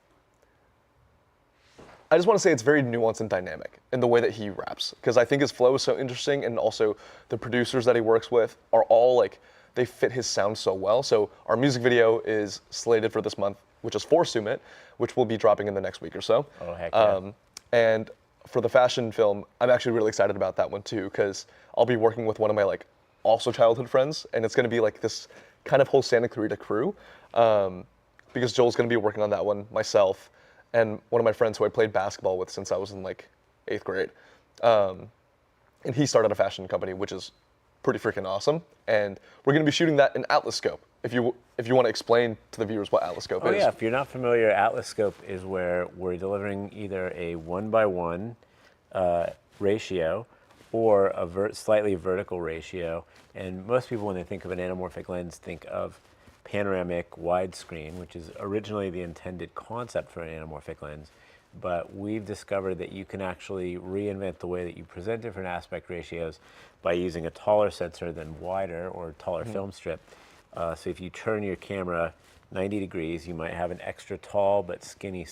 I just want to say it's very nuanced and dynamic in the way that he raps, because I think his flow is so interesting, and also the producers that he works with are all like, they fit his sound so well. So our music video is slated for this month, which is for Sumit, which will be dropping in the next week or so. Oh, heck yeah. And for the fashion film, I'm actually really excited about that one too, because I'll be working with one of my like also childhood friends, and it's going to be like this kind of whole Santa Clarita crew, because Joel's going to be working on that one, myself, and one of my friends who I played basketball with since I was in like 8th grade. And he started a fashion company, which is pretty freaking awesome. And we're going to be shooting that in Atlas Scope. If you want to explain to the viewers what Atlas Scope is. Oh yeah, if you're not familiar, Atlas Scope is where we're delivering either a 1:1 ratio or a slightly vertical ratio. And most people, when they think of an anamorphic lens, think of panoramic widescreen, which is originally the intended concept for an anamorphic lens. But we've discovered that you can actually reinvent the way that you present different aspect ratios by using a taller sensor than wider or taller film strip. So if you turn your camera 90 degrees, you might have an extra tall but skinny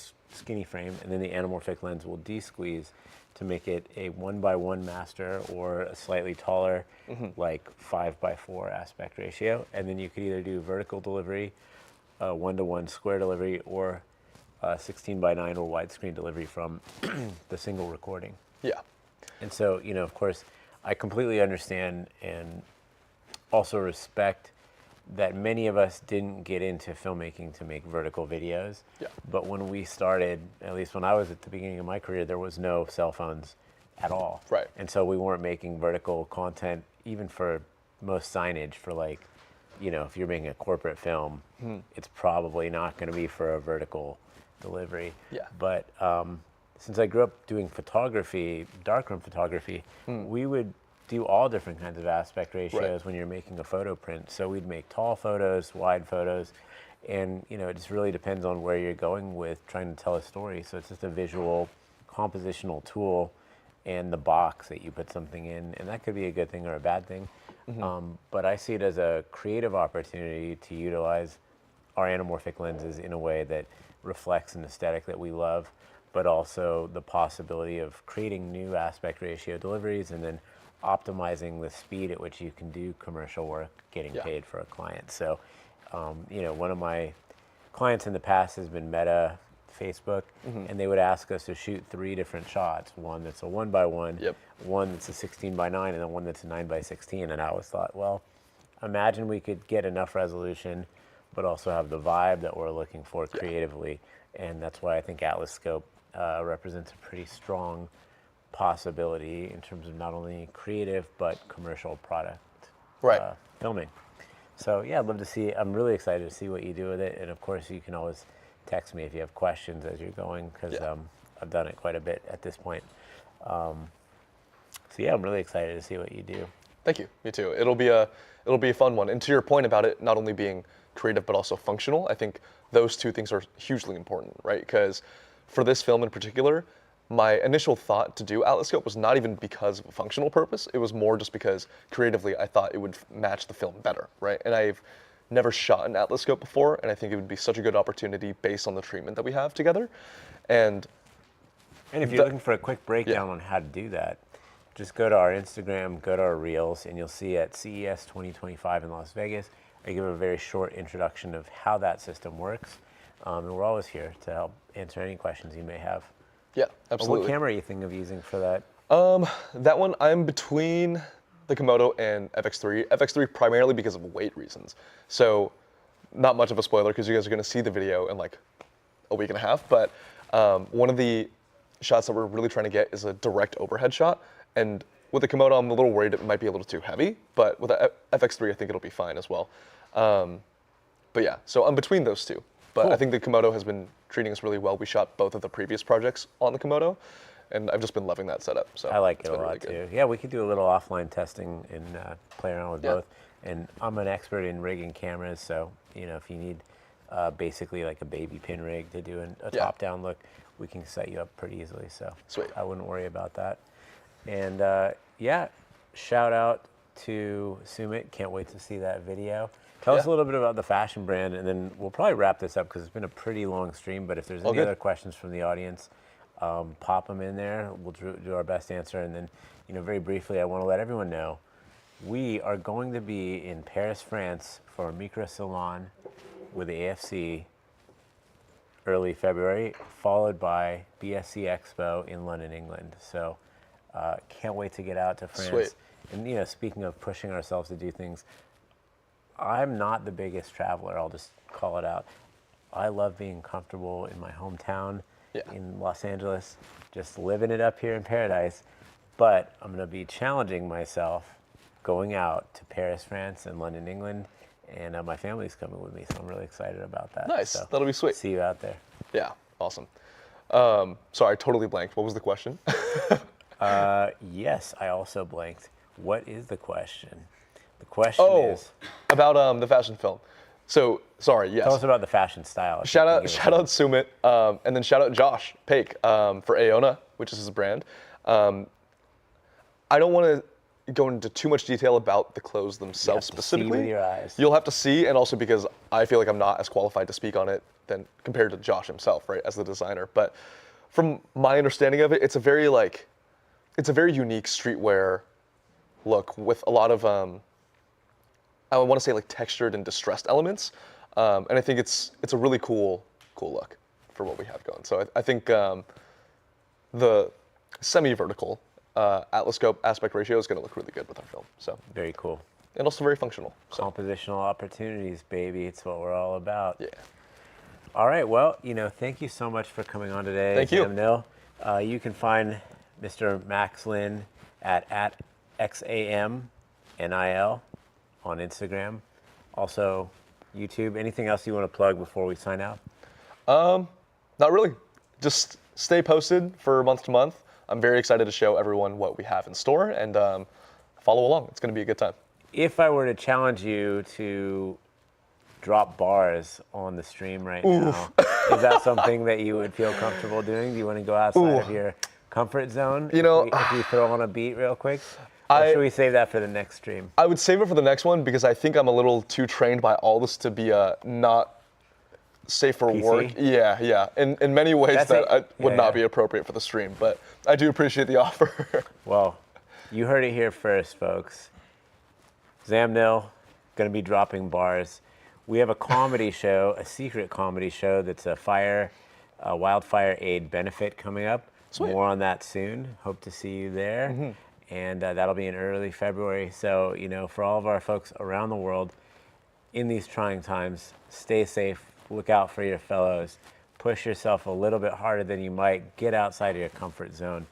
frame, and then the anamorphic lens will de-squeeze to make it a 1:1 master or a slightly taller, like 5:4 aspect ratio. And then you could either do vertical delivery, 1:1 square delivery, or 16:9 or widescreen delivery from the single recording. Yeah. And so, you know, of course, I completely understand and also respect that many of us didn't get into filmmaking to make vertical videos. Yeah. But when we started, at least when I was at the beginning of my career, there was no cell phones at all. Right. And so we weren't making vertical content, even for most signage for like, you know, if you're making a corporate film, it's probably not going to be for a vertical delivery. Yeah. But since I grew up doing photography, darkroom photography, we would do all different kinds of aspect ratios when you're making a photo print. So we'd make tall photos, wide photos, and you know, it just really depends on where you're going with trying to tell a story. So it's just a visual compositional tool and the box that you put something in, and that could be a good thing or a bad thing. But I see it as a creative opportunity to utilize our anamorphic lenses in a way that reflects an aesthetic that we love, but also the possibility of creating new aspect ratio deliveries and then optimizing the speed at which you can do commercial work, getting paid for a client. So, you know, one of my clients in the past has been Meta, Facebook, and they would ask us to shoot 3 different shots. One that's a 1:1, one that's a 16:9, and then one that's a 9:16. And I always thought, well, imagine we could get enough resolution, but also have the vibe that we're looking for creatively. And that's why I think Atlas Scope represents a pretty strong possibility in terms of not only creative but commercial product filming. So yeah, I'd love to see. I'm really excited to see what you do with it, and of course you can always text me if you have questions as you're going, because I've done it quite a bit at this point. So yeah, I'm really excited to see what you do. Thank you. Me too. It'll be a fun one. And to your point about it not only being creative but also functional, I think those 2 things are hugely important, right? Because for this film in particular, my initial thought to do Atlas Scope was not even because of a functional purpose. It was more just because creatively I thought it would match the film better, right? And I've never shot an Atlas Scope before, and I think it would be such a good opportunity based on the treatment that we have together. And if you're looking for a quick breakdown on how to do that, just go to our Instagram, go to our Reels, and you'll see at CES 2025 in Las Vegas, I give a very short introduction of how that system works. And we're always here to help answer any questions you may have. Yeah, absolutely. What camera are you thinking of using for that? That one, I'm between the Komodo and FX3. FX3 primarily because of weight reasons. So not much of a spoiler because you guys are going to see the video in like a week and a half. But one of the shots that we're really trying to get is a direct overhead shot. And with the Komodo, I'm a little worried it might be a little too heavy. But with the FX3, I think it'll be fine as well. But yeah, so I'm between those two. But Cool. I think the Komodo has been treating us really well. We shot both of the previous projects on the Komodo, and I've just been loving that setup. So I like it's it a been lot really good. too. Yeah, we could do a little offline testing and play around with Yeah. both. And I'm an expert in rigging cameras, so if you need basically like a baby pin rig to do a Yeah. top-down look, we can set you up pretty easily. So Sweet. I wouldn't worry about that. And yeah, shout out to Sumit. Can't wait to see that video. Tell us a Yeah. little bit about the fashion brand, and then we'll probably wrap this up because it's been a pretty long stream. But if there's All any good. other questions from the audience, pop them in there. We'll do our best to answer. And then, very briefly, I want to let everyone know we are going to be in Paris, France for a Micro Salon with the AFC early February, followed by BSC Expo in London, England. So can't wait to get out to France. Sweet. And speaking of pushing ourselves to do things, I'm not the biggest traveler. I'll just call it out. I love being comfortable in my hometown Yeah. in Los Angeles, just living it up here in paradise. But I'm going to be challenging myself going out to Paris, France, and London, England, and my family's coming with me, so I'm really excited about that. Nice. So, That'll be sweet. See you out there. Yeah, awesome. Sorry, I totally blanked. What was the question? Yes, I also blanked. What is the question? The question Oh, is, about the fashion film. So, sorry, yes. tell us about the fashion style. if you Shout can out, give us shout out Sumit, and then shout out Josh Paik for Aona, which is his brand. I don't want to go into too much detail about the clothes themselves have to see specifically. with your eyes. You'll have to see, and also because I feel like I'm not as qualified to speak on it than compared to Josh himself, right, as the designer. But from my understanding of it, it's a very unique streetwear look with a lot of I want to say like textured and distressed elements, and I think it's a really cool look for what we have going. So I think the semi-vertical atlascope aspect ratio is going to look really good with our film. So Very cool. and also very functional. So Compositional opportunities, baby. It's what we're all about. yeah, All right. Well, thank you so much for coming on today. Thank you. XAMNIL. You can find Mr. Max Lin at XAMNIL on Instagram. Also, YouTube. Anything else you want to plug before we sign out? not really. Just stay posted for month to month. I'm very excited to show everyone what we have in store and follow along. It's going to be a good time. If I were to challenge you to drop bars on the stream right now, is that something that you would feel comfortable doing? Do you want to go outside of your comfort zone? If we throw on a beat real quick? Or should we save that for the next stream? I would save it for the next one because I think I'm a little too trained by all this to be not safe for PC? work. Yeah. In many ways That's that it. would Yeah, not yeah. be appropriate for the stream, but I do appreciate the offer. Well, you heard it here first, folks. XAMNIL, going to be dropping bars. We have a comedy show, a secret comedy show that's a wildfire aid benefit coming up. Sweet. More on that soon. Hope to see you there. And that'll be in early February. So, for all of our folks around the world in these trying times, stay safe, look out for your fellows, push yourself a little bit harder than you might, get outside of your comfort zone.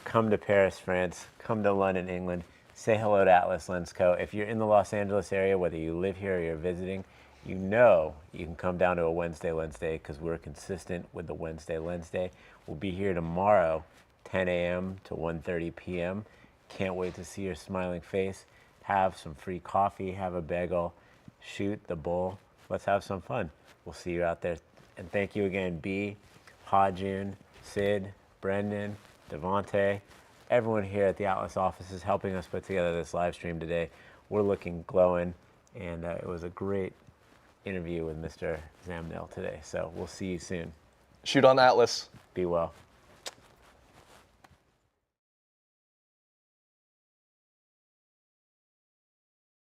Come to Paris, France, come to London, England, say hello to Atlas Lens Co. If you're in the Los Angeles area, whether you live here or you're visiting, you can come down to a Wednesday Lens Day because we're consistent with the Wednesday Lens Day. We'll be here tomorrow, 10 a.m. to 1:30 p.m. Can't wait to see your smiling face. Have some free coffee, have a bagel, shoot the bull. Let's have some fun. We'll see you out there. And thank you again, B, Hajun, Sid, Brendan, Devontae, everyone here at the Atlas office is helping us put together this live stream today. We're looking glowing, and it was a great interview with Mr. XAMNIL today. So we'll see you soon. Shoot on Atlas. Be well.